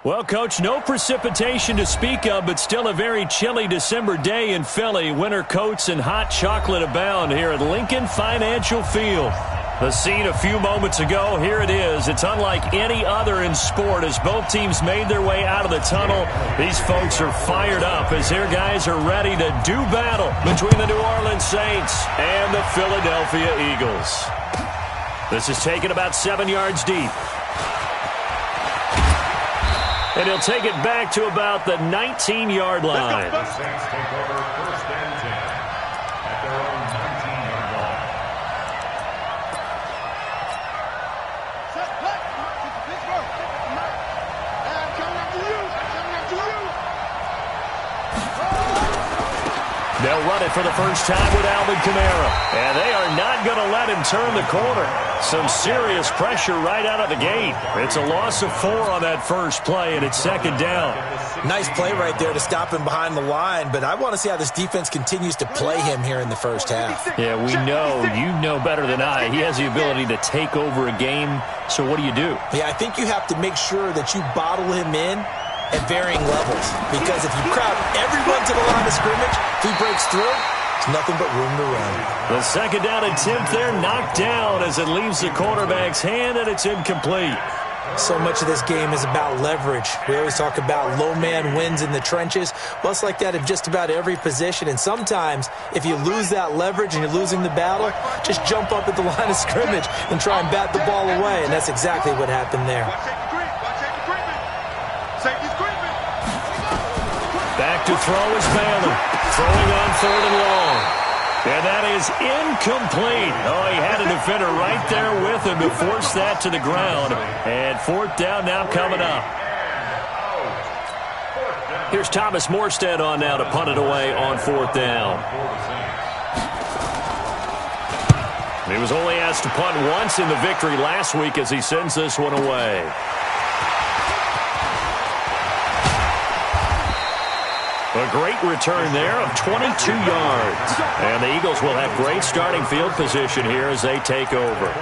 Well, Coach, no precipitation to speak of, but still a very chilly December day in Philly. Winter coats and hot chocolate abound here at Lincoln Financial Field. The scene a few moments ago, here it is. It's unlike any other in sport as both teams made their way out of the tunnel. These folks are fired up as their guys are ready to do battle between the New Orleans Saints and the Philadelphia Eagles. This is taken about 7 yards deep. And he'll take it back to about the 19-yard line. Saints take over 1st and 10 at their own 19-yard line. They'll run it for the first time with Alvin Kamara. And they are not going to let him turn the corner. Some serious pressure right out of the gate. It's a loss of 4 on that first play, and it's 2nd down. Nice play right there to stop him behind the line, but I want to see how this defense continues to play him here in the first half. Yeah, we know, you know better than I, he has the ability to take over a game, so what do you do? Yeah, I think you have to make sure that you bottle him in at varying levels, because if you crowd everyone to the line of scrimmage, if he breaks through, there's nothing but room to run. The 2nd down attempt there knocked down as it leaves the quarterback's hand, and it's incomplete. So much of this game is about leverage. We always talk about low man wins in the trenches. Well, it's like that in just about every position. And sometimes, if you lose that leverage and you're losing the battle, just jump up at the line of scrimmage and try and bat the ball away. And that's exactly what happened there. Back to throw is Bailey. Throwing on 3rd and long. And that is incomplete. Oh, he had a defender right there with him to force that to the ground. And 4th down now coming up. Here's Thomas Morstead on now to punt it away on 4th down. He was only asked to punt once in the victory last week as he sends this one away. A great return there of 22 yards. And the Eagles will have great starting field position here as they take over.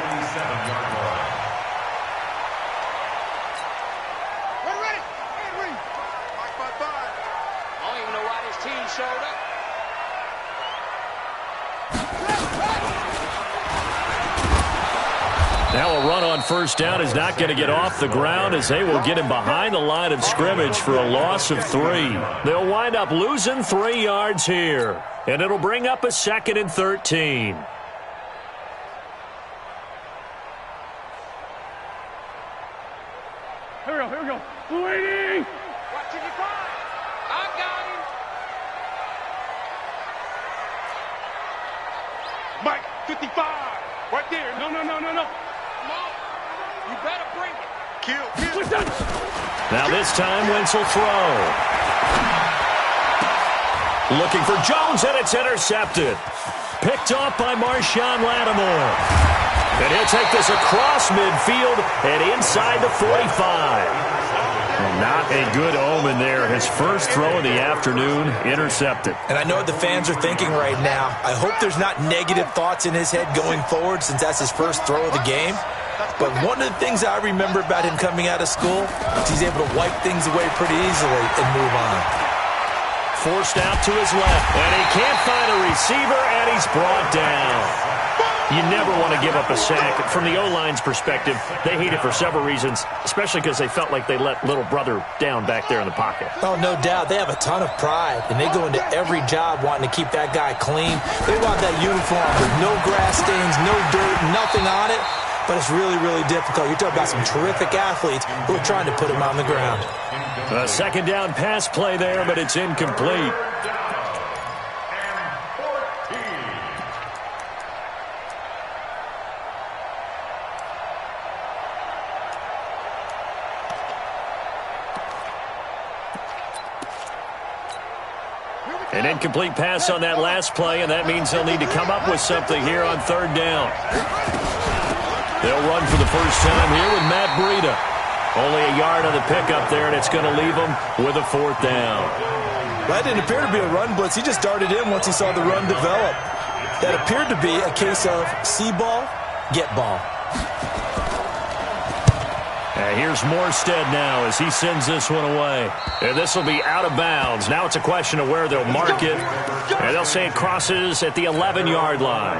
Now a run on 1st down is not going to get off the ground as they will get him behind the line of scrimmage for a loss of 3. They'll wind up losing 3 yards here. And it'll bring up a 2nd and 13. Here we go. Waiting. Watching you find. I got him. Mike, 55. Right there. No. Come on. You better bring it. Kill. Now this time Wentz will throw. Looking for Jones, and it's intercepted. Picked off by Marshawn Lattimore. And he'll take this across midfield and inside the 45. Not a good omen there. His first throw of the afternoon, intercepted. And I know what the fans are thinking right now. I hope there's not negative thoughts in his head going forward since that's his first throw of the game. But one of the things I remember about him coming out of school is he's able to wipe things away pretty easily and move on. Forced out to his left, and he can't find a receiver, and he's brought down. You never want to give up a sack. From the O-line's perspective, they hate it for several reasons, especially because they felt like they let little brother down back there in the pocket. Oh, no doubt. They have a ton of pride, and they go into every job wanting to keep that guy clean. They want that uniform with no grass stains, no dirt, nothing on it. But it's really, really difficult. You're talking about some terrific athletes who are trying to put him on the ground. A 2nd down pass play there, but it's incomplete. An incomplete pass on that last play, and that means they'll need to come up with something here on 3rd down. They'll run for the first time here with Matt Breida. Only a yard on the pickup there, and it's going to leave them with a 4th down. That didn't appear to be a run blitz. He just darted in once he saw the run develop. That appeared to be a case of see ball, get ball. And here's Morstead now as he sends this one away. And this will be out of bounds. Now it's a question of where they'll mark it. And they'll say it crosses at the 11-yard line.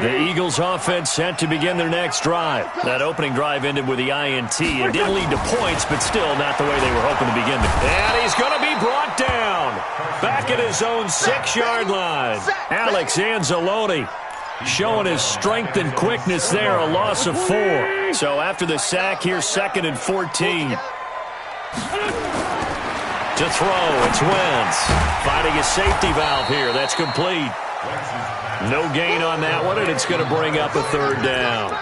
The Eagles offense set to begin their next drive. That opening drive ended with the INT. It didn't lead to points, but still not the way they were hoping to begin. And he's going to be brought down. Back at his own 6-yard line. Alex Anzalone showing his strength and quickness there, a loss of 4. So after the sack, here's 2nd and 14. To throw, it's Wentz. Finding a safety valve here. That's complete. No gain on that one, and it's going to bring up a 3rd down.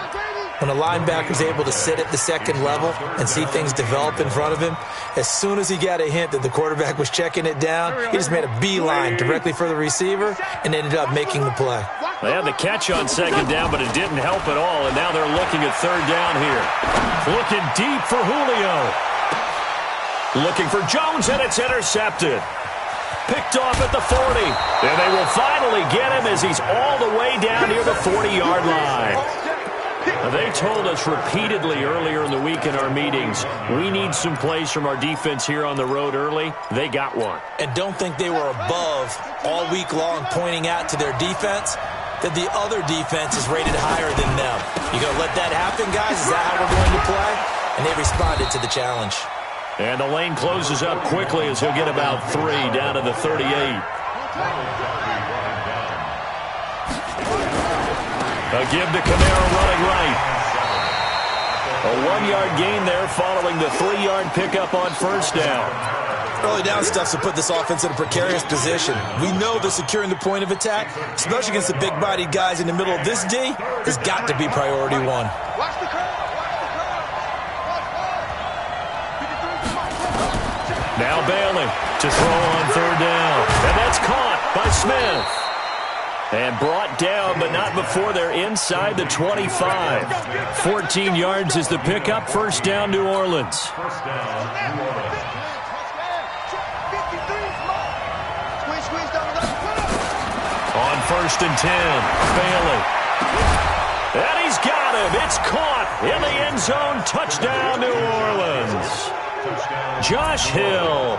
When a linebacker's able to sit at the second level and see things develop in front of him, as soon as he got a hint that the quarterback was checking it down, he just made a beeline directly for the receiver and ended up making the play. They had the catch on 2nd down, but it didn't help at all, and now they're looking at 3rd down here. Looking deep for Julio. Looking for Jones, and it's intercepted. Picked off at the 40. And they will finally get him as he's all the way down near the 40-yard line. They told us repeatedly earlier in the week in our meetings, we need some plays from our defense here on the road early. They got one. And don't think they were above all week long pointing out to their defense that the other defense is rated higher than them. You going to let that happen, guys? Is that how we're going to play? And they responded to the challenge. And the lane closes up quickly as he'll get about 3 down to the 38. A give to Kamara running right. A 1-yard gain there following the 3-yard pickup on 1st down. Early down stuff to put this offense in a precarious position. We know they're securing the point of attack, especially against the big-bodied guys in the middle of this D. Has got to be priority 1. Watch the curve. Now Bailey to throw on 3rd down. And that's caught by Smith. And brought down, but not before they're inside the 25. 14 yards is the pickup. 1st down, New Orleans. On 1st and 10, Bailey. And he's got him. It's caught in the end zone. Touchdown, New Orleans. Josh Hill,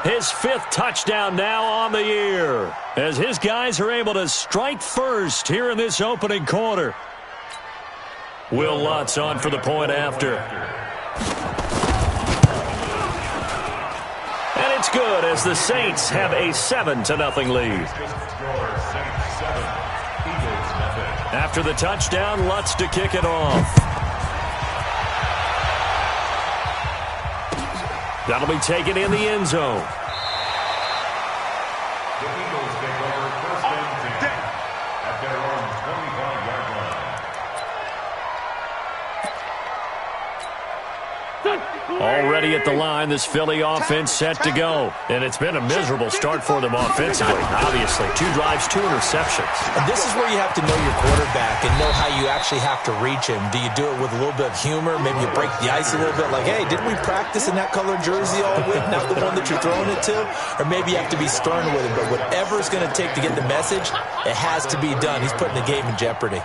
his 5th touchdown now on the year, as his guys are able to strike first here in this opening quarter. Will Lutz on for the point after. And it's good as the Saints have a 7-0 lead. After the touchdown, Lutz to kick it off. That'll be taken in the end zone. The Eagles take over 1st and 10 at their own 25-yard line. Already at the line, this Philly offense set to go. And it's been a miserable start for them offensively, obviously. 2 drives, 2 interceptions. And this is where you have to know your quarterback and know how you actually have to reach him. Do you do it with a little bit of humor? Maybe you break the ice a little bit like, hey, didn't we practice in that colored jersey all week, not the one that you're throwing it to? Or maybe you have to be stern with him. But whatever it's going to take to get the message, it has to be done. He's putting the game in jeopardy.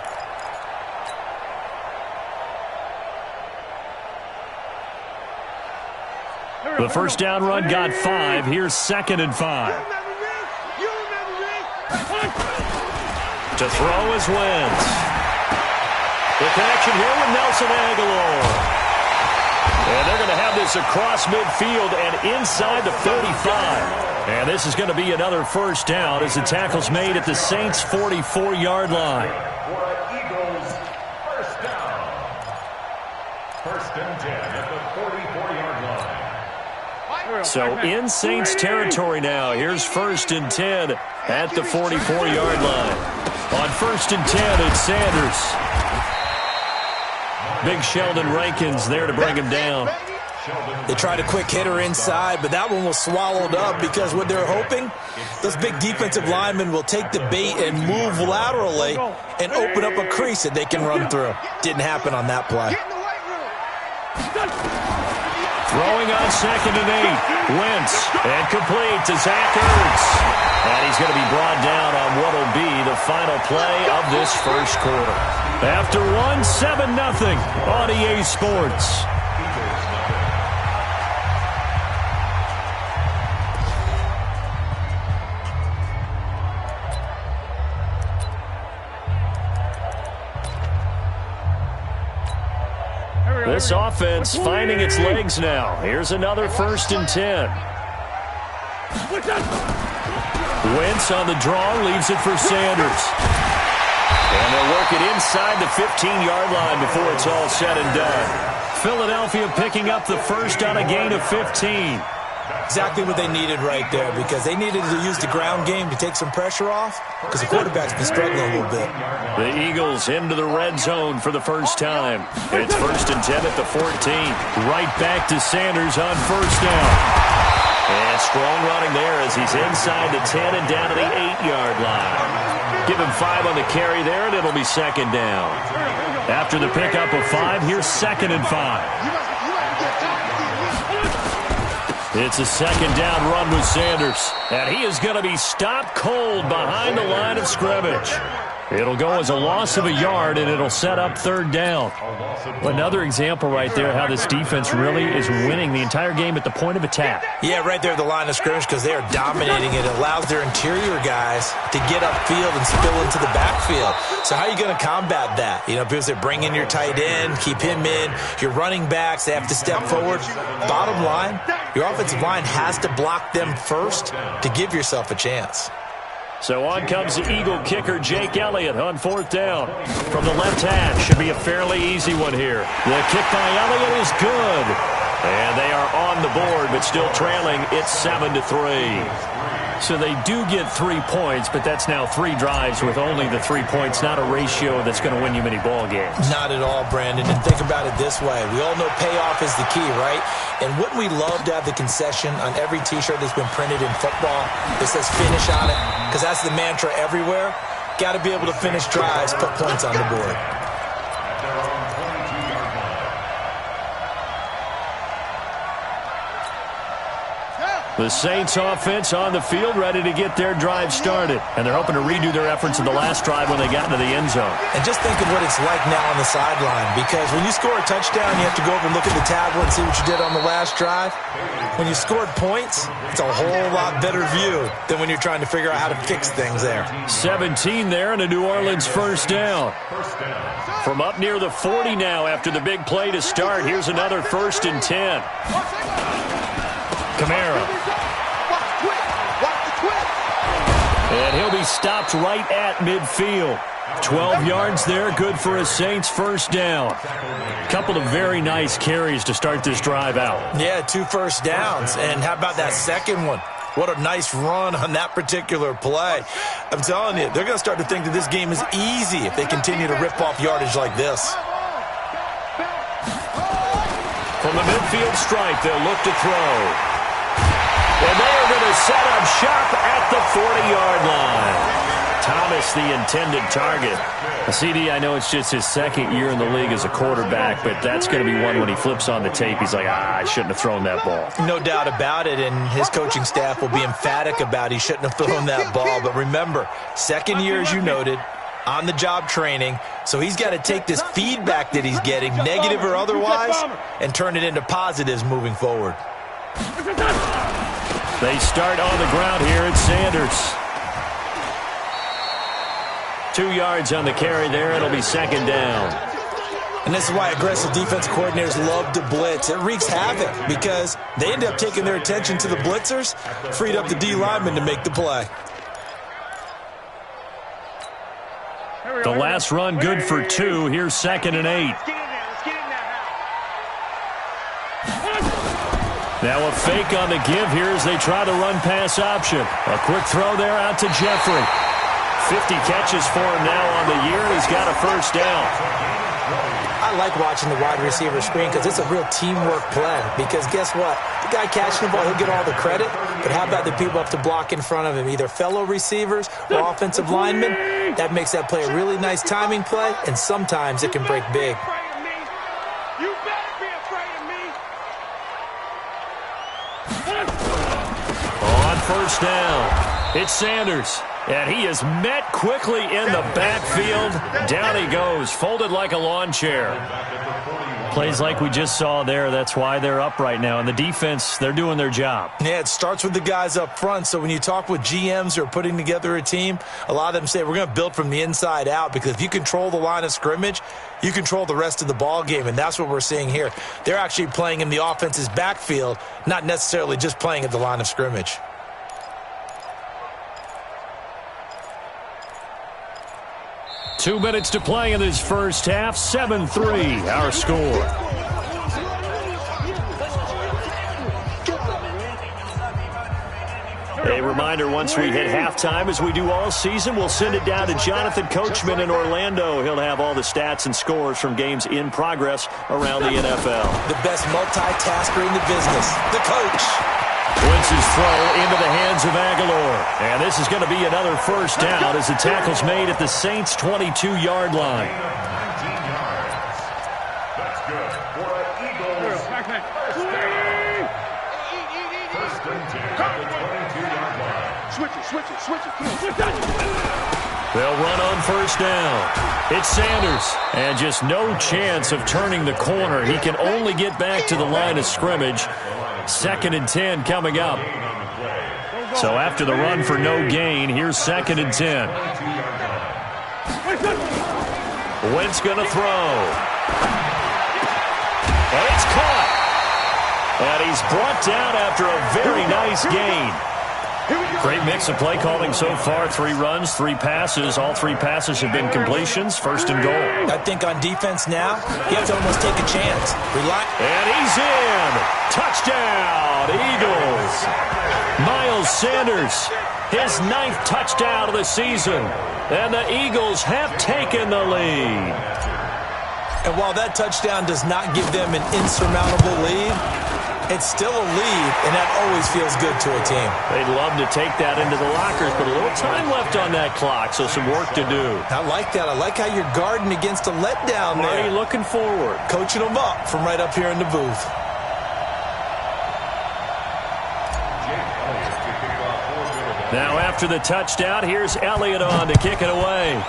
The 1st down run got 5. Here's 2nd and 5. To throw is Wentz. The connection here with Nelson Aguilar. And they're going to have this across midfield and inside the 35. And this is going to be another 1st down as the tackle's made at the Saints' 44-yard line. Eagles 1st down. 1st and 10 at the 44-yard line. So in Saints territory now. Here's 1st and 10 at the 44-yard line. On 1st and 10, it's Sanders. Big Sheldon Rankins there to bring him down. They tried a quick hitter inside, but that one was swallowed up because what they're hoping, those big defensive linemen will take the bait and move laterally and open up a crease that they can run through. Didn't happen on that play. Throwing on 2nd and 8. Wentz, and complete to Zach Ertz. And he's going to be brought down on what will be the final play of this first quarter. After one, 7-0 on EA Sports. This offense finding its legs now. Here's another 1st and 10. Wentz on the draw, leaves it for Sanders. And they'll work it inside the 15-yard line before it's all said and done. Philadelphia picking up the first on a gain of 15. Exactly what they needed right there, because they needed to use the ground game to take some pressure off, because the quarterback's been struggling a little bit. The Eagles into the red zone for the first time. It's 1st and 10 at the 14. Right back to Sanders on 1st down. And strong running there as he's inside the 10 and down to the 8-yard line. Give him 5 on the carry there, and it'll be 2nd down. After the pickup of 5, here's 2nd and 5. It's a 2nd down run with Sanders. And he is going to be stopped cold behind the line of scrimmage. It'll go as a loss of a yard, and it'll set up 3rd down. Another example right there how this defense really is winning the entire game at the point of attack. Yeah, right there at the line of scrimmage, because they are dominating it. It allows their interior guys to get upfield and spill into the backfield. So how are you going to combat that? You know, because they bring in your tight end, keep him in. Your running backs, they have to step forward. Bottom line, your offensive line has to block them first to give yourself a chance. So on comes the Eagle kicker, Jake Elliott, on 4th down. From the left hash, should be a fairly easy one here. The kick by Elliott is good. And they are on the board, but still trailing. It's 7-3. So they do get 3 points, but that's now 3 drives with only the 3 points, not a ratio that's going to win you many ball games. Not at all, Brandon. And think about it this way. We all know payoff is the key, right? And wouldn't we love to have the concession on every T-shirt that's been printed in football that says finish on it? Because that's the mantra everywhere. Got to be able to finish drives, put points on the board. The Saints offense on the field, ready to get their drive started. And they're hoping to redo their efforts in the last drive when they got into the end zone. And just think of what it's like now on the sideline. Because when you score a touchdown, you have to go over and look at the tablet and see what you did on the last drive. When you scored points, it's a whole lot better view than when you're trying to figure out how to fix things there. 17 there and a New Orleans 1st down. From up near the 40 now after the big play to start. Here's another 1st and 10. Kamara. And he'll be stopped right at midfield. 12 yards there, good for a Saints 1st down. Couple of very nice carries to start this drive out. Yeah, 2 1st downs. And how about that second one? What a nice run on that particular play. I'm telling you, they're going to start to think that this game is easy if they continue to rip off yardage like this. From the midfield stripe, they'll look to throw. And they are going to set up shop at the 40-yard line. Thomas, the intended target. CD, I know it's just his 2nd year in the league as a quarterback, but that's going to be one when he flips on the tape. He's like, I shouldn't have thrown that ball. No doubt about it, and his coaching staff will be emphatic about he shouldn't have thrown that ball. But remember, 2nd year, as you noted, on-the-job training, so he's got to take this feedback that he's getting, negative or otherwise, and turn it into positives moving forward. They start on the ground here at Sanders. 2 yards on the carry there. It'll be 2nd down. And this is why aggressive defense coordinators love to blitz. It wreaks havoc because they end up taking their attention to the blitzers, freed up the D lineman to make the play. The last run good for 2. Here's 2nd and 8. Now a fake on the give here as they try the run-pass option. A quick throw there out to Jeffrey. 50 catches for him now on the year. He's got a 1st down. I like watching the wide receiver screen because it's a real teamwork play. Because guess what? The guy catching the ball, he'll get all the credit. But how about the people up to block in front of him? Either fellow receivers or offensive linemen. That makes that play a really nice timing play, and sometimes it can break big. You better be afraid of me. On 1st down, it's Sanders. And he is met quickly in the backfield. Down he goes, folded like a lawn chair. Plays like we just saw there. That's why they're up right now. And the defense, they're doing their job. Yeah, it starts with the guys up front. So when you talk with GMs who are putting together a team, a lot of them say we're going to build from the inside out, because if you control the line of scrimmage, you control the rest of the ball game. And that's what we're seeing here. They're actually playing in the offense's backfield, not necessarily just playing at the line of scrimmage. Two minutes to play in this first half. 7-3, our score. A reminder, once we hit halftime, as we do all season, we'll send it down to Jonathan Coachman in Orlando. He'll have all the stats and scores from games in progress around the NFL. The best multitasker in the business, the coach. Wentz's throw into the hands of Aguilar. And this is going to be another first down as the tackle's made at the Saints' 22-yard line. 19 yards. That's good for an Eagles first down. First and 10 at the 22-yard line. Switch it. They'll run on first down. It's Sanders. And just no chance of turning the corner. He can only get back to the line of scrimmage. 2nd and 10 coming up. So after the run for no gain, here's 2nd and 10. Wentz going to throw. And it's caught. And he's brought down after a very nice gain. Great mix of play calling so far. 3 runs, 3 passes. All 3 passes have been completions. 1st and goal. I think on defense now, you have to almost take a chance. And he's in. Touchdown, Eagles. Miles Sanders, his 9th touchdown of the season. And the Eagles have taken the lead. And while that touchdown does not give them an insurmountable lead, it's still a lead, and that always feels good to a team. They'd love to take that into the lockers, but a little time left on that clock, so some work to do. I like that. I like how you're guarding against a letdown there. Marty looking forward. Coaching them up from right up here in the booth. Now after the touchdown, here's Elliott on to kick it away.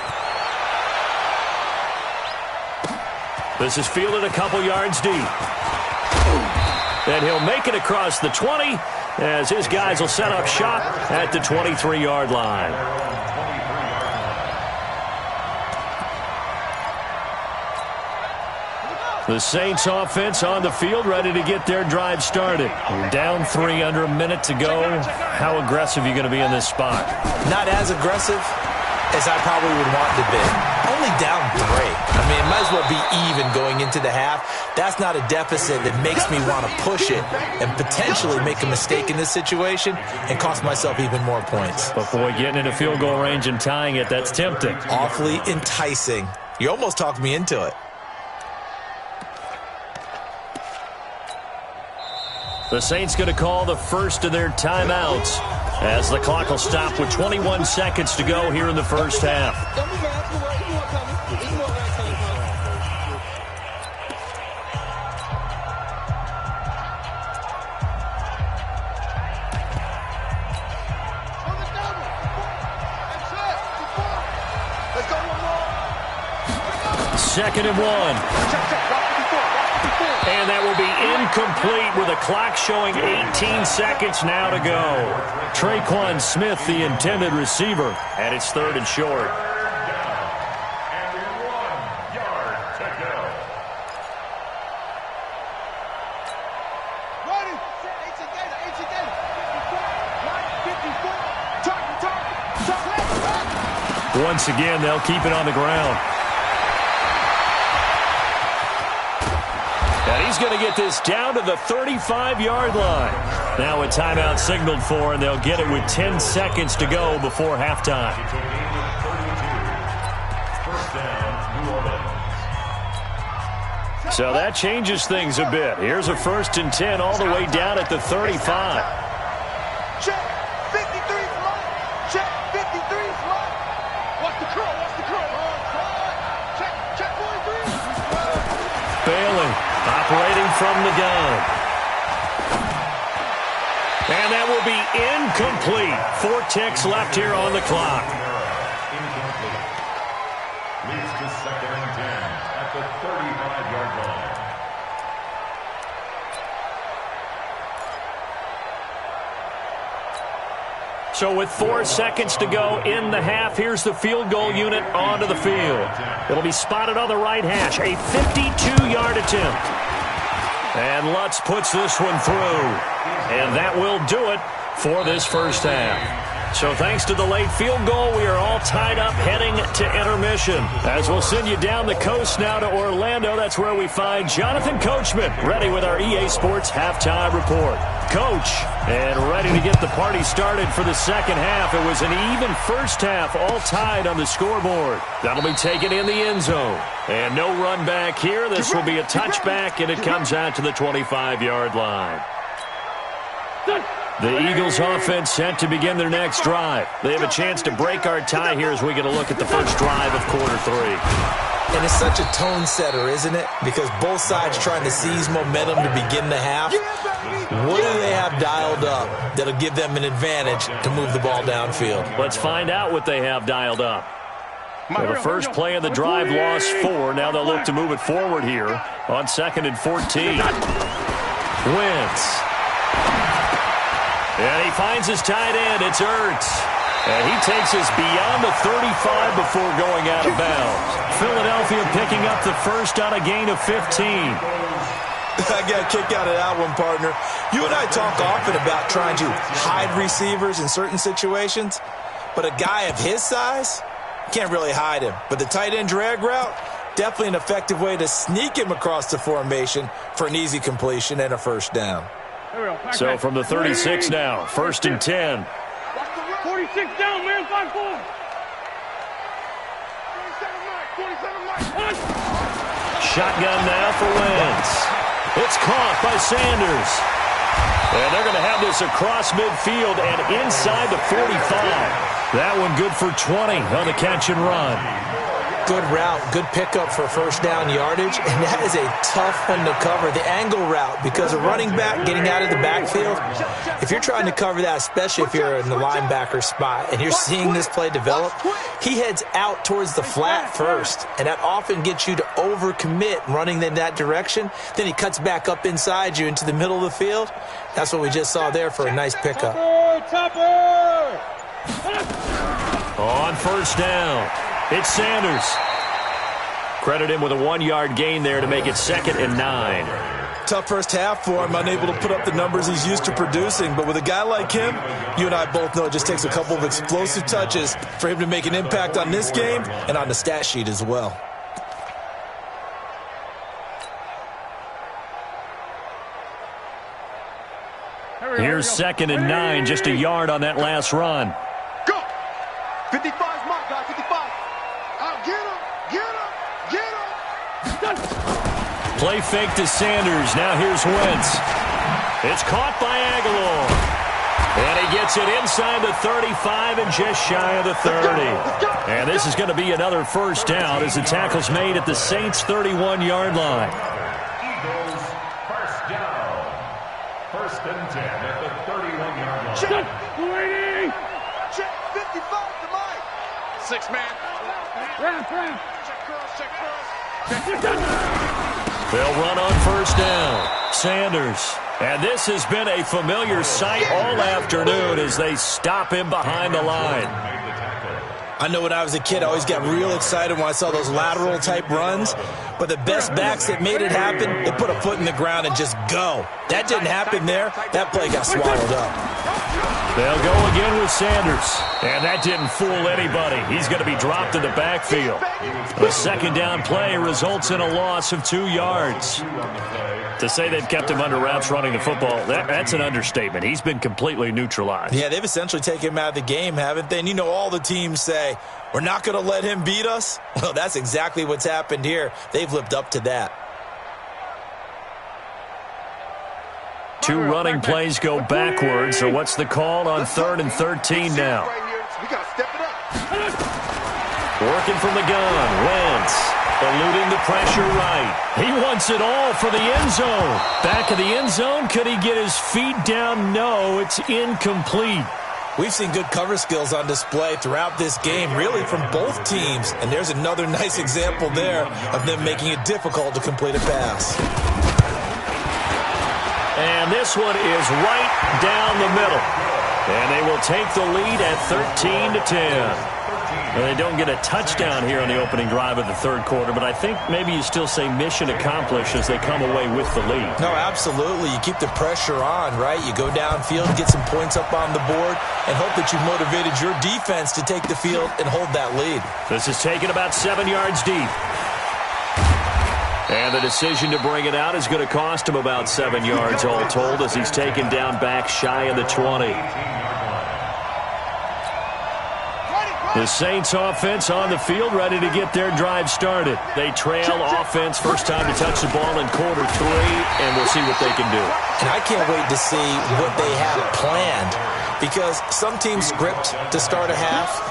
This is fielded a couple yards deep. And he'll make it across the 20 as his guys will set up shop at the 23-yard line. The Saints offense on the field, ready to get their drive started. You're down 3, under a minute to go. How aggressive are you going to be in this spot? Not as aggressive as I probably would want to be. Only down 3. I mean, it might as well be even going into the half. That's not a deficit that makes me want to push it and potentially make a mistake in this situation and cost myself even more points. But boy, getting into field goal range and tying it, that's tempting. Awfully enticing. You almost talked me into it. The Saints going to call the first of their timeouts as the clock will stop with 21 seconds to go here in the first half. Second and 1. And that will be incomplete with a clock showing 18 seconds now to go. Traquan Smith, the intended receiver, and it's 3rd and short. And 1 yard to go. Once again, they'll keep it on the ground. And he's going to get this down to the 35-yard line. Now a timeout signaled for, and they'll get it with 10 seconds to go before halftime. So that changes things a bit. Here's a 1st and 10 all the way down at the 35. Check 53 slot. Check 53 slot. What's the curl? What's the curl? Check 43. Bailey operating from the gun. And that will be incomplete. 4 ticks left here on the clock. Incomplete. Leads to 2nd and 10 at the 35-yard line. So with 4 seconds to go in the half, here's the field goal unit onto the field. It'll be spotted on the right hash. A 52-yard attempt. And Lutz puts this one through. And that will do it for this first half. So thanks to the late field goal, we are all tied up heading to intermission. As we'll send you down the coast now to Orlando, that's where we find Jonathan Coachman, ready with our EA Sports halftime report. Coach, and ready to get the party started for the second half. It was an even first half, all tied on the scoreboard. That'll be taken in the end zone. And no run back here. This will be a touchback, and it comes out to the 25-yard line. The Eagles offense set to begin their next drive. They have a chance to break our tie here as we get a look at the first drive of quarter 3. And it's such a tone setter, isn't it? Because both sides trying to seize momentum to begin the half. What do they have dialed up that'll give them an advantage to move the ball downfield? Let's find out what they have dialed up. Well, the first play of the drive lost 4. Now they'll look to move it forward here on 2nd and 14. Wentz. And he finds his tight end. It's Ertz. And he takes us beyond the 35 before going out of bounds. Philadelphia picking up the first on a gain of 15. I got a kick out of that one, partner. You and I talk often about trying to hide receivers in certain situations, but a guy of his size, can't really hide him. But the tight end drag route, definitely an effective way to sneak him across the formation for an easy completion and a first down. So from the 36 now, 1st and 10. 46 down, man, 5-4. Shotgun now for Wentz. It's caught by Sanders. And they're going to have this across midfield and inside the 45. That one good for 20 on the catch and run. Good route, good pickup for first down yardage, and that is a tough one to cover, the angle route, because a running back getting out of the backfield, if you're trying to cover that, especially if you're in the linebacker spot and you're seeing this play develop, he heads out towards the flat first, and that often gets you to overcommit running in that direction. Then he cuts back up inside you into the middle of the field. That's what we just saw there for a nice pickup. On first down, it's Sanders. Credit him with a 1-yard gain there to make it 2nd and 9. Tough first half for him, unable to put up the numbers he's used to producing. But with a guy like him, you and I both know it just takes a couple of explosive touches for him to make an impact on this game and on the stat sheet as well. Here's 2nd and 9, just a yard on that last run. Go! 55's my guy, 55. Out, get him, get him, get him. Play fake to Sanders. Now here's Wentz. It's caught by Aguilar. And he gets it inside the 35 and just shy of the 30. And this is going to be another first down as the tackle's made at the Saints' 31-yard line. Eagles first down. 1st and 10 at the 31-yard line. Check 55 to Mike. 6-man. Check cross. They'll run on first down. Sanders. And this has been a familiar sight all afternoon as they stop him behind the line. I know when I was a kid, I always got real excited when I saw those lateral-type runs. But the best backs that made it happen, they put a foot in the ground and just go. That didn't happen there. That play got swallowed up. They'll go again with Sanders. And that didn't fool anybody. He's going to be dropped in the backfield. The second down play results in a loss of 2 yards. To say they've kept him under wraps running the football, that's an understatement. He's been completely neutralized. Yeah, they've essentially taken him out of the game, haven't they? And you know all the teams say, we're not going to let him beat us. Well, that's exactly what's happened here. They've lived up to that. 2 running plays go backwards, so what's the call on 3rd and 13 now? We got to step it up. Working from the gun. Wentz eluding the pressure right. He wants it all for the end zone. Back of the end zone. Could he get his feet down? No, it's incomplete. We've seen good cover skills on display throughout this game, really from both teams. And there's another nice example there of them making it difficult to complete a pass. And this one is right down the middle. And they will take the lead at 13-10. And they don't get a touchdown here on the opening drive of the third quarter, but I think maybe you still say mission accomplished as they come away with the lead. No, absolutely. You keep the pressure on, right? You go downfield, get some points up on the board, and hope that you've motivated your defense to take the field and hold that lead. This is taken about 7 yards deep. And the decision to bring it out is going to cost him about 7 yards all told as he's taken down back shy of the 20. The Saints offense on the field ready to get their drive started. They trail offense first time to touch the ball in quarter 3, and we'll see what they can do. And I can't wait to see what they have planned because some teams script to start a half.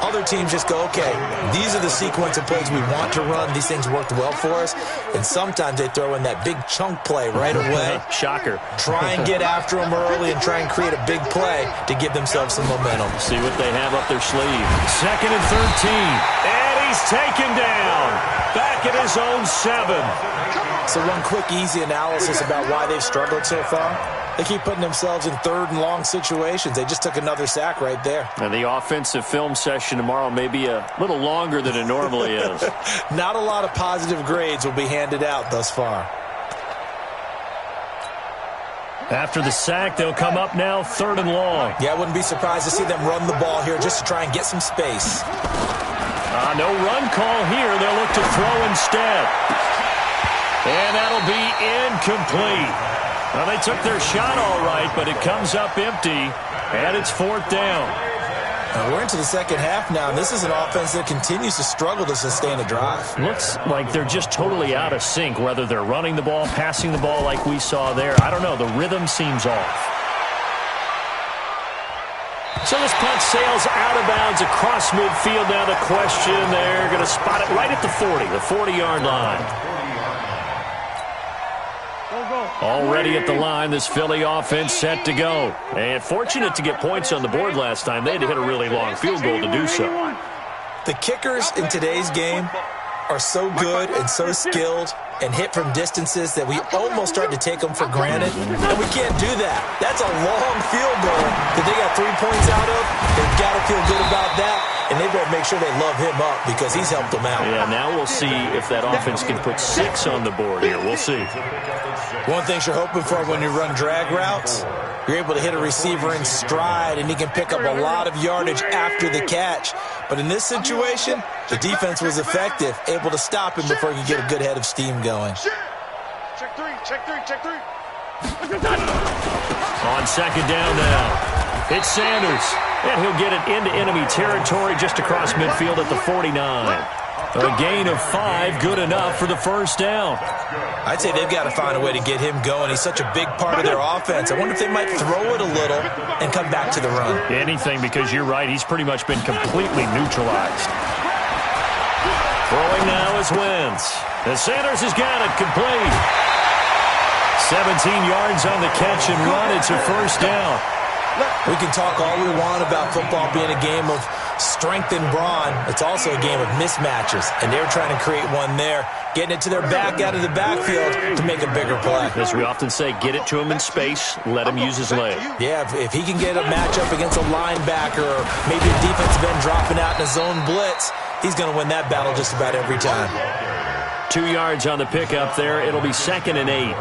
Other teams just go, okay, these are the sequence of plays we want to run. These things worked well for us. And sometimes they throw in that big chunk play right away. Shocker. Try and get after them early and try and create a big play to give themselves some momentum. See what they have up their sleeve. 2nd and 13. And he's taken down. Back at his own 7. So one quick, easy analysis about why they've struggled so far. They keep putting themselves in third and long situations. They just took another sack right there. And the offensive film session tomorrow may be a little longer than it normally is. Not a lot of positive grades will be handed out thus far. After the sack, they'll come up now 3rd and long. Yeah, I wouldn't be surprised to see them run the ball here just to try and get some space. No run call here. They'll look to throw instead. And that'll be incomplete. Well, they took their shot all right, but it comes up empty, and it's 4th down. We're into the second half now, and this is an offense that continues to struggle to sustain a drive. Looks like they're just totally out of sync, whether they're running the ball, passing the ball like we saw there. I don't know. The rhythm seems off. So this punt sails out of bounds across midfield. Now the question, they're going to spot it right at the 40, the 40-yard line. Already at the line, this Philly offense set to go. And fortunate to get points on the board last time. They had to hit a really long field goal to do so. The kickers in today's game are so good and so skilled and hit from distances that we almost start to take them for granted. And we can't do that. That's a long field goal that they got 3 points out of. They've got to feel good about that. And they better make sure they love him up because he's helped them out. Yeah, now we'll see if that offense can put 6 on the board here. We'll see. One thing you're hoping for when you run drag routes, you're able to hit a receiver in stride, and he can pick up a lot of yardage after the catch. But in this situation, the defense was effective, able to stop him before he could get a good head of steam going. Check three, check three, check three. On 2nd down now. It's Sanders, and he'll get it into enemy territory just across midfield at the 49. A gain of 5, good enough for the 1st down. I'd say they've got to find a way to get him going. He's such a big part of their offense. I wonder if they might throw it a little and come back to the run. Anything, because you're right, he's pretty much been completely neutralized. Throwing now is Wentz. And Sanders has got it complete. 17 yards on the catch and run. It's a 1st down. We can talk all we want about football being a game of strength and brawn. It's also a game of mismatches, and they're trying to create one there, getting it to their back out of the backfield to make a bigger play. As we often say, get it to him in space, let him use his leg. Yeah, if he can get a matchup against a linebacker or maybe a defensive end dropping out in a zone blitz, he's going to win that battle just about every time. 2 yards on the pickup there. It'll be 2nd and 8.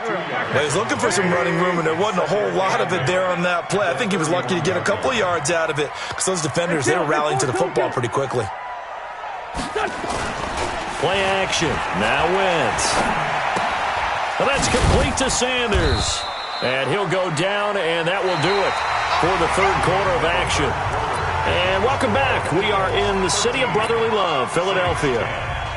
Well, he's looking for some running room, and there wasn't a whole lot of it there on that play. I think he was lucky to get a couple of yards out of it because those defenders, they were rallying to the football pretty quickly. Play action. Now Wentz. Well, that's complete to Sanders. And he'll go down, and that will do it for the 3rd quarter of action. And welcome back. We are in the city of brotherly love, Philadelphia.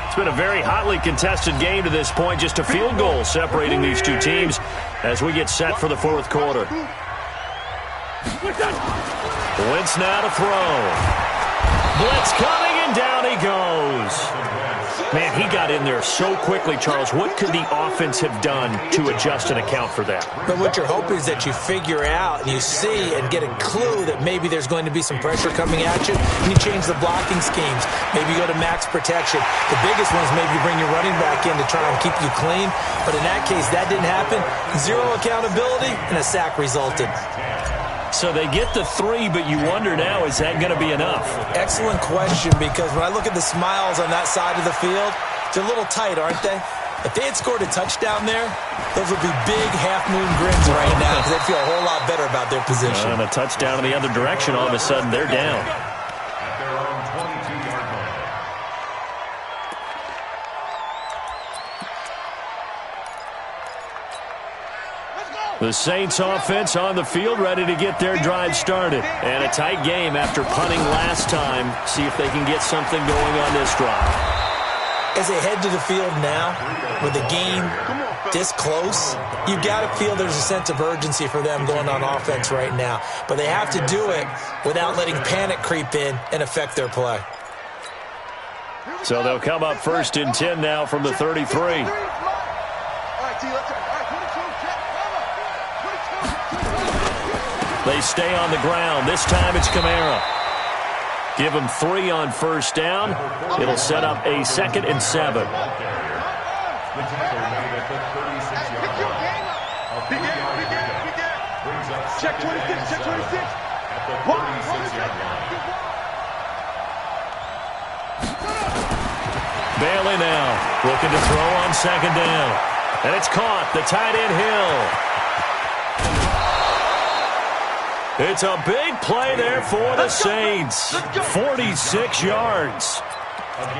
It's been a very hotly contested game to this point. Just a field goal separating these two teams as we get set for the 4th quarter. Wentz now to throw. Blitz coming, and down he goes. Man, he got in there so quickly, Charles. What could the offense have done to adjust and account for that? But what you're hoping is that you figure out and you see and get a clue that maybe there's going to be some pressure coming at you, and you change the blocking schemes. Maybe you go to max protection. The biggest one is maybe you bring your running back in to try and keep you clean. But in that case, that didn't happen. Zero accountability, and a sack resulted. So they get the 3, but you wonder now, is that going to be enough? Excellent question, because when I look at the smiles on that side of the field, they're a little tight, aren't they? If they had scored a touchdown there, those would be big half-moon grins right now because they'd feel a whole lot better about their position. And a touchdown in the other direction, all of a sudden they're down. At their own 22-yard line. The Saints offense on the field, ready to get their drive started. And a tight game after punting last time. See if they can get something going on this drive. As they head to the field now, with the game this close, you've got to feel there's a sense of urgency for them going on offense right now. But they have to do it without letting panic creep in and affect their play. So they'll come up 1st and 10 now from the 33. They stay on the ground. This time it's Kamara. Give them 3 on 1st down. It'll set up a 2nd and 7. The tackle made at the 36-yard line. A 3-yard pickup. Brings up Check 26, check 26. At the 36-yard line. Bailey now looking to throw on 2nd down. And it's caught. The tight end Hill. It's a big play there for the Saints. 46 yards.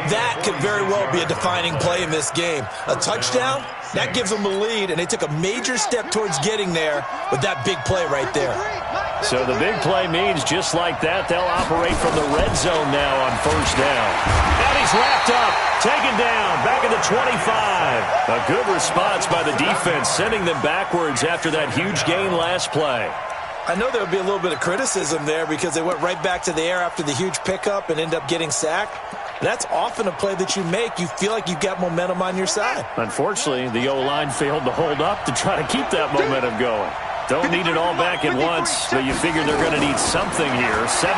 That could very well be a defining play in this game. A touchdown, that gives them a lead, and they took a major step towards getting there with that big play right there. So the big play means just like that, they'll operate from the red zone now on 1st down. And he's wrapped up, taken down, back at the 25. A good response by the defense, sending them backwards after that huge gain last play. I know there would be a little bit of criticism there because they went right back to the air after the huge pickup and end up getting sacked. That's often a play that you make. You feel like you've got momentum on your side. Unfortunately, the O-line failed to hold up to try to keep that momentum going. Don't need it all back at once, but you figure they're going to need something here. 17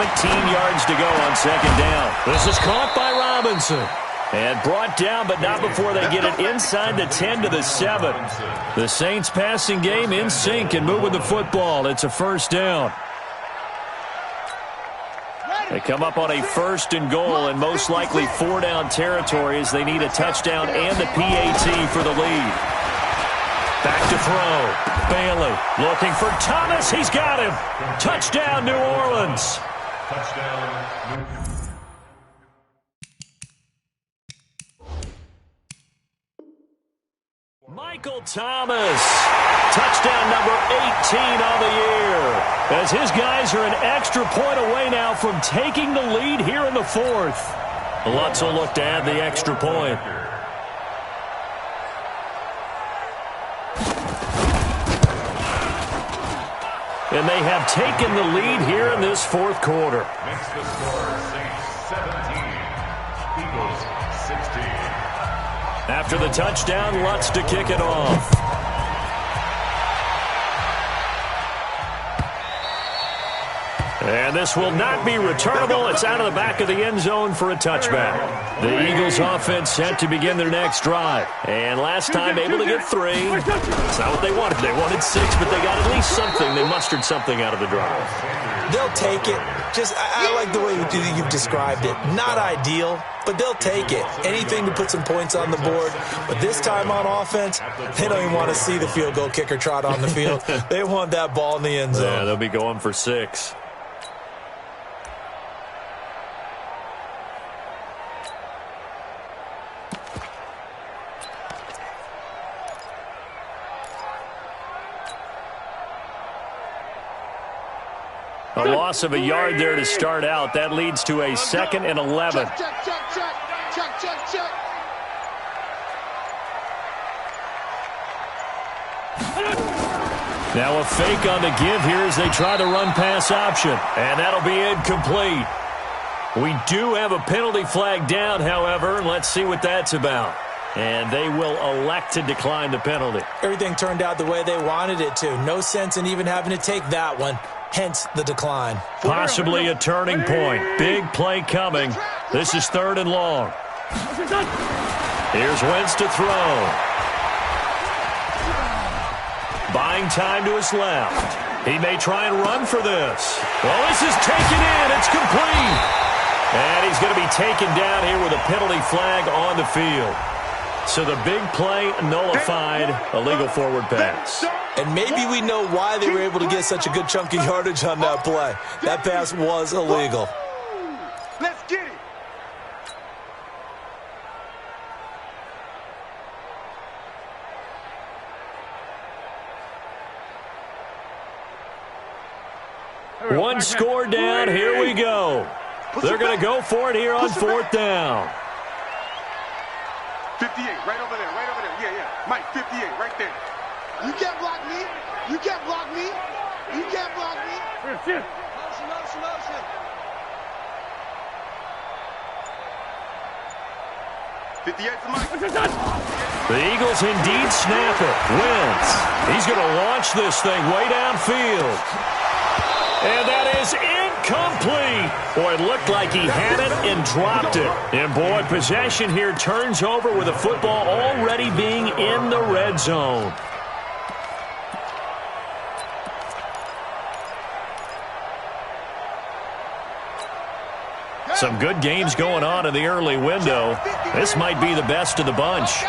yards to go on 2nd down. This is caught by Robinson. And brought down, but not before they get it inside the 10 to the 7. The Saints passing game in sync and moving the football. It's a 1st down. They come up on a 1st and goal and most likely 4-down territory as they need a touchdown and the PAT for the lead. Back to throw. Bailey looking for Thomas. He's got him. Touchdown, New Orleans. Touchdown, New Orleans. Michael Thomas, touchdown number 18 on the year, as his guys are an extra point away now from taking the lead here in the 4th. Lutz will look to add the extra point. And they have taken the lead here in this 4th quarter. Makes the score Saints 17, Eagles 16. After the touchdown, Lutz to kick it off. And this will not be returnable. It's out of the back of the end zone for a touchback. The Eagles offense set to begin their next drive. And last time able to get 3. It's not what they wanted. They wanted 6, but they got at least something. They mustered something out of the drive. They'll take it. I like the way you've described it. Not ideal, but they'll take it. Anything to put some points on the board. But this time on offense, they don't even want to see the field goal kicker trot on the field. They want that ball in the end zone. Yeah, they'll be going for 6. A loss of a yard there to start out. That leads to a 2nd and 11. Check, check, check, check, check, check. Now a fake on the give here as they try the run-pass option. And that'll be incomplete. We do have a penalty flag down, however. Let's see what that's about. And they will elect to decline the penalty. Everything turned out the way they wanted it to. No sense in even having to take that one. Hence the decline. Possibly a turning point. Big play coming. This is 3rd and long. Here's Wentz to throw. Buying time to his left. He may try and run for this. Well, this is taken in. It's complete. And he's going to be taken down here with a penalty flag on the field. So the big play nullified, a legal forward pass. And maybe we know why they were able to get such a good chunk of yardage on that play. That pass was illegal. Let's get it. One score down. Here we go. They're going to go for it here on 4th down. 58, right over there, right over there. Yeah, yeah. Mike, 58, right there. You can't block me. You can't block me. You can't block me. Motion, motion, motion. 58 for Mike. The Eagles indeed snap it. Wentz. He's going to launch this thing way downfield. And that is incomplete. Boy, it looked like he had it and dropped it. And, boy, possession here turns over with the football already being in the red zone. Some good games going on in the early window. This might be the best of the bunch.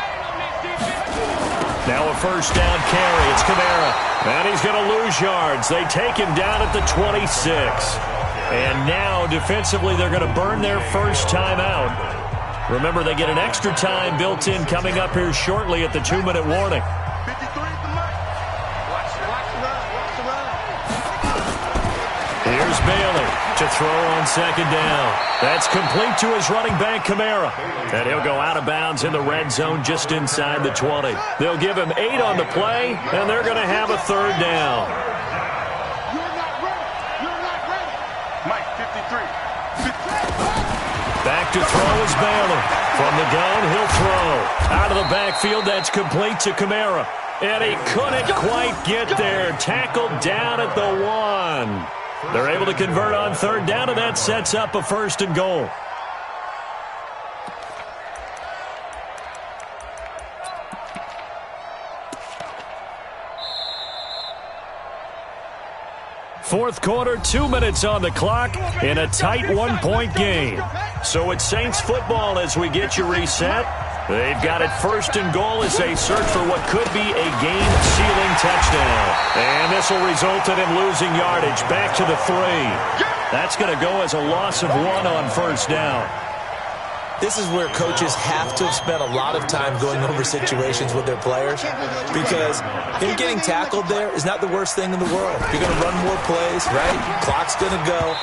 Now a 1st down carry. It's Kamara. And he's going to lose yards. They take him down at the 26. And now, defensively, they're going to burn their first timeout. Remember, they get an extra time built in coming up here shortly at the 2-minute warning. 53 for Mike. Watch the run. Watch the run. Here's Bailey to throw on 2nd down. That's complete to his running back, Kamara. And he'll go out of bounds in the red zone just inside the 20. They'll give him 8 on the play, and they're going to have a 3rd down. You're not ready. You're not ready. Mike, 53. 53. Back to throw is Bailey. From the gun, he'll throw. Out of the backfield, that's complete to Kamara. And he couldn't quite get there. Tackled down at the 1. They're able to convert on 3rd down, and that sets up a 1st and goal. Fourth quarter, 2 minutes on the clock in a tight 1-point game. So it's Saints football as we get you reset. They've got it 1st and goal as they search for what could be a game-sealing touchdown. And this will result in him losing yardage back to the 3. That's going to go as a loss of 1 on 1st down. This is where coaches have to have spent a lot of time going over situations with their players, because him getting tackled there is not the worst thing in the world. You're going to run more plays, right? Clock's going to go.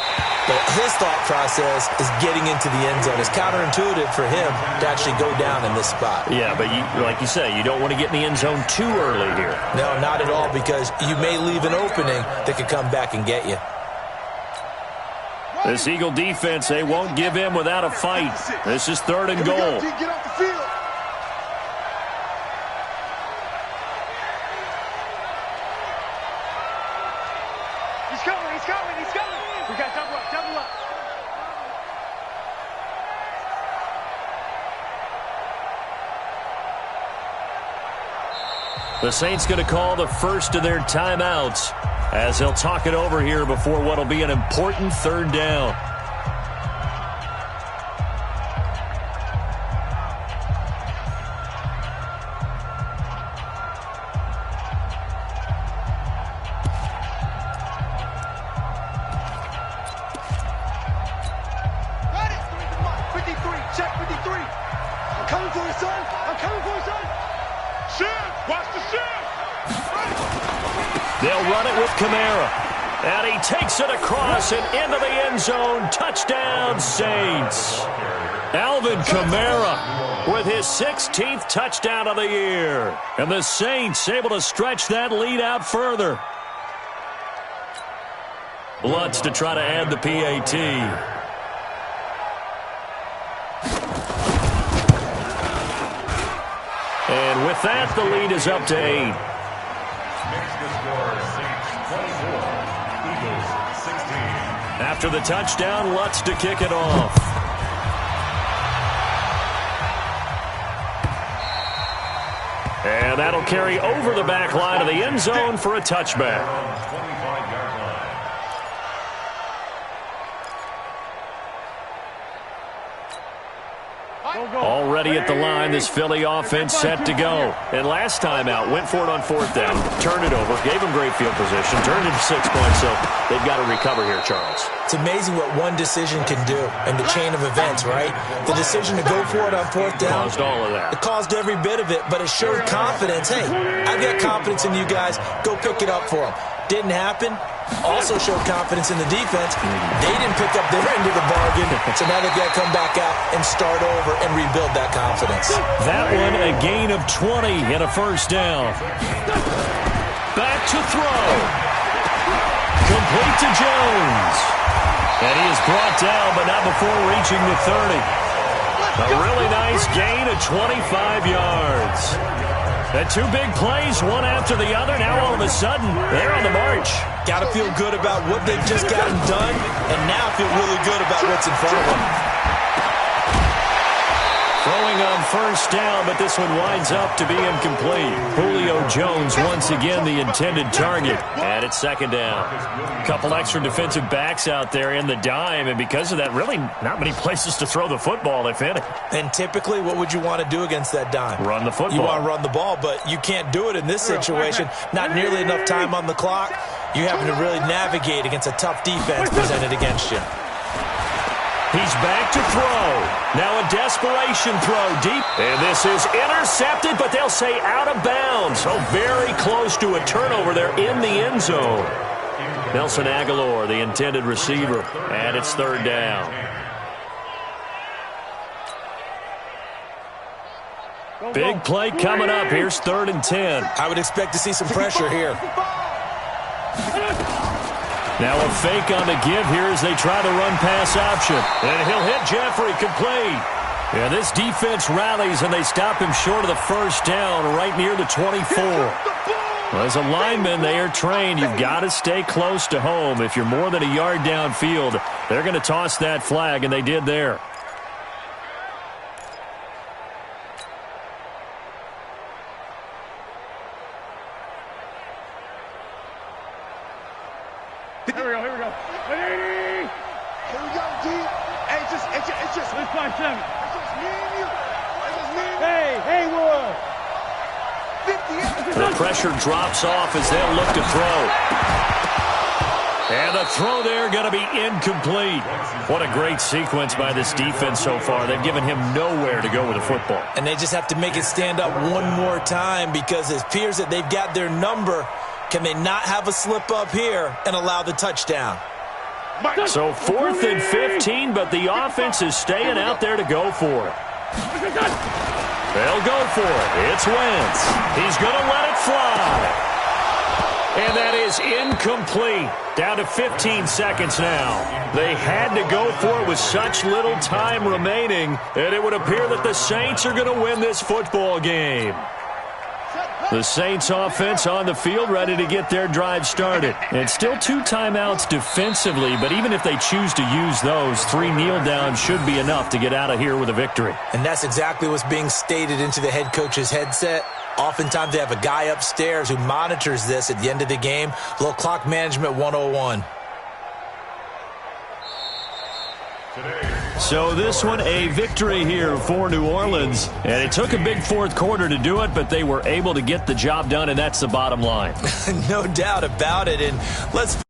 But his thought process is getting into the end zone. It's counterintuitive for him to actually go down in this spot. Yeah, but like you say, you don't want to get in the end zone too early here. No, not at all, because you may leave an opening that could come back and get you. This Eagle defense, they won't give in without a fight. This is 3rd and goal. Get off the field. He's coming, he's coming, he's coming. We got double up, double up. The Saints going to call the first of their timeouts as they'll talk it over here before what will be an important 3rd down. Check 53. I'm coming for you, son. I'm coming for you, son. Shift. Watch the shift. They'll run it with Kamara. And he takes it across and into the end zone. Touchdown, Saints. Alvin Kamara with his 16th touchdown of the year. And the Saints able to stretch that lead out further. Lutz to try to add the PAT. And with that, the lead is up to 8. Makes the score Saints 24, Eagles 16. After the touchdown, Lutz to kick it off. And that'll carry over the back line of the end zone for a touchback. 25-yard line. Already at the line, this Philly offense set to go. And last time out, went for it on 4th down, turned it over, gave them great field position, turned it to 6 points, so they've got to recover here, Charles. It's amazing what one decision can do in the chain of events, right? The decision to go for it on 4th down. Caused all of that. It caused every bit of it, but it showed confidence. Hey, I've got confidence in you guys. Go pick it up for them. Didn't happen. Also showed confidence in the defense. They didn't pick up their end of the bargain, so now they've got to come back out and start over and rebuild that confidence. That one, a gain of 20 and a first down. Back to throw. Complete to Jones. And he is brought down, but not before reaching the 30. A really nice gain of 25 yards. The 2 big plays, one after the other. Now all of a sudden, they're on the march. Got to feel good about what they've just gotten done, and now feel really good about what's in front of them. Throwing on first down, but this one winds up to be incomplete. Julio Jones once again the intended target. And it's 2nd down. A couple extra defensive backs out there in the dime, and because of that, really not many places to throw the football, if any. And typically, what would you want to do against that dime? Run the football. You want to run the ball, but you can't do it in this situation. Not nearly enough time on the clock. You having to really navigate against a tough defense presented against you. He's back to throw. Now a desperation throw deep. And this is intercepted, but they'll say out of bounds. So very close to a turnover there in the end zone. Nelson Aguilar, the intended receiver. And it's 3rd down. Big play coming up. Here's 3rd and 10. I would expect to see some pressure here. Now a fake on the give here as they try to run pass option. And he'll hit Jeffrey complete. And this defense rallies, and they stop him short of the first down right near the 24. Well, as a lineman, they are trained. You've got to stay close to home. If you're more than a yard downfield, they're going to toss that flag, and they did there. Here we go. Here we go, D. Hey, it's just 657. It's just me and you. It's just me and you. Hey, Wood. 58. The pressure drops off as they'll look to throw. And the throw there going to be incomplete. What a great sequence by this defense so far. They've given him nowhere to go with the football. And they just have to make it stand up one more time because it appears that they've got their number. Can they not have a slip up here and allow the touchdown? So 4th and 15, but the offense is staying out there to go for it. They'll go for it. It's Wentz. He's going to let it fly. And that is incomplete. Down to 15 seconds now. They had to go for it with such little time remaining, and it would appear that the Saints are going to win this football game. The Saints offense on the field ready to get their drive started. And still 2 timeouts defensively, but even if they choose to use those, 3 kneel downs should be enough to get out of here with a victory. And that's exactly what's being stated into the head coach's headset. Oftentimes they have a guy upstairs who monitors this at the end of the game. A little clock management 101. So this one, a victory here for New Orleans. And it took a big 4th quarter to do it, but they were able to get the job done, and that's the bottom line. No doubt about it. And let's